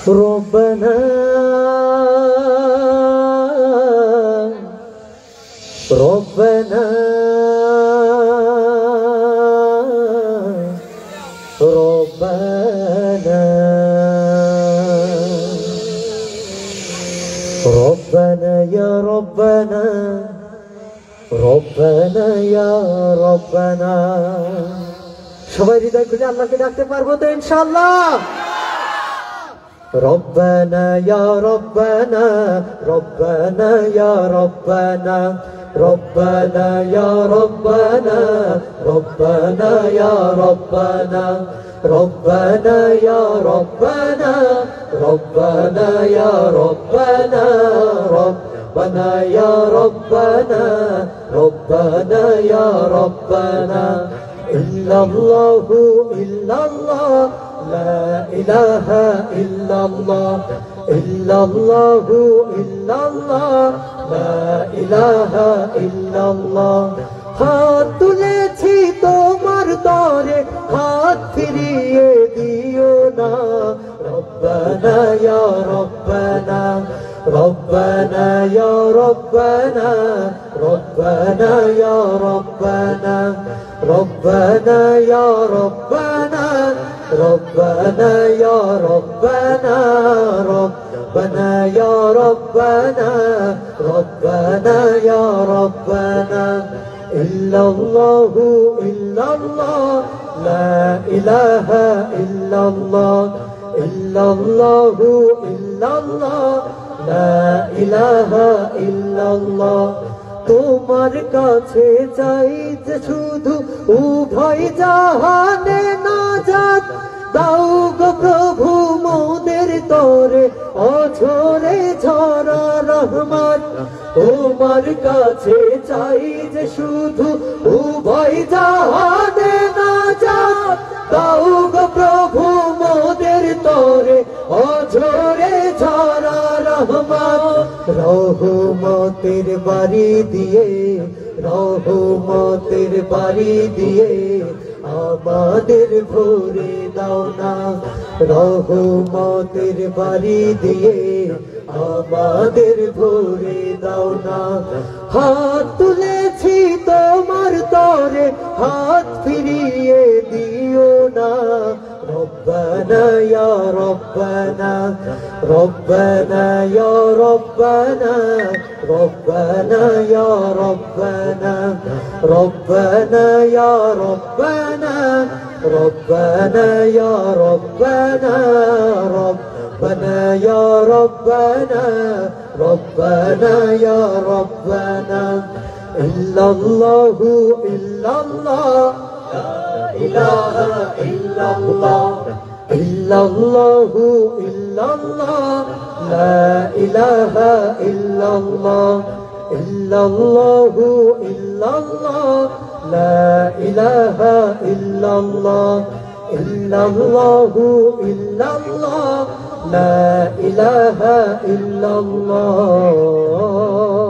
ربنا ربنا ربنا ربنا يا ربنا ربنا يا ربنا সবাই হৃদয় খুলে আল্লাহকে ডাকতে পারবো তো ইনশাআল্লাহ ربنا يا ربنا ربنا يا ربنا ربنا يا ربنا ربنا يا ربنا ربنا يا ربنا ربنا يا ربنا ربنا يا ربنا ربنا يا ربنا إلا الله إلا الله لا إله إلا الله إلا الله إلا الله لا إله إلا الله হাত তুলেছি তোমার দরে হাত ফিরিয়ে দিও না রব্বানা ইয়া রব্বানা ربنا يا ربنا ربنا يا ربنا ربنا يا ربنا ربنا يا ربنا ربنا يا ربنا ربنا يا ربنا إلا الله إلا الله لا إله إلا الله إلا الله إلا الله لا إله إلا الله তোমার কাছে চাই যে শুধু উভয় জাহানে নাজাত দাও গো প্রভু মোদের তরে অঝরে ঝরা রহমত তোমার কাছে চাই যে শুধু উভয় জাহানে নাজাত দাও গো প্রভু মোদের তরে অঝরে ঝরা রহমত রহমতের বাড়ি দিয়ে রহমতের বাড়ি দিয়ে আমাদের ভরে দাও না রহমতের বাড়ি দিয়ে আমাদের ভরে দাও না হাত তুলেছি তোমার তরে হাত ফিরিয়ে দিও না ربنا يا ربنا ربنا يا ربنا ربنا يا ربنا ربنا يا ربنا ربنا يا ربنا ربنا يا ربنا ربنا يا ربنا إلا الله إلا الله لا إله إلا الله إلا الله إلا الله لا إله إلا الله إلا الله إلا الله لا إله إلا الله إلا الله إلا الله لا إله إلا الله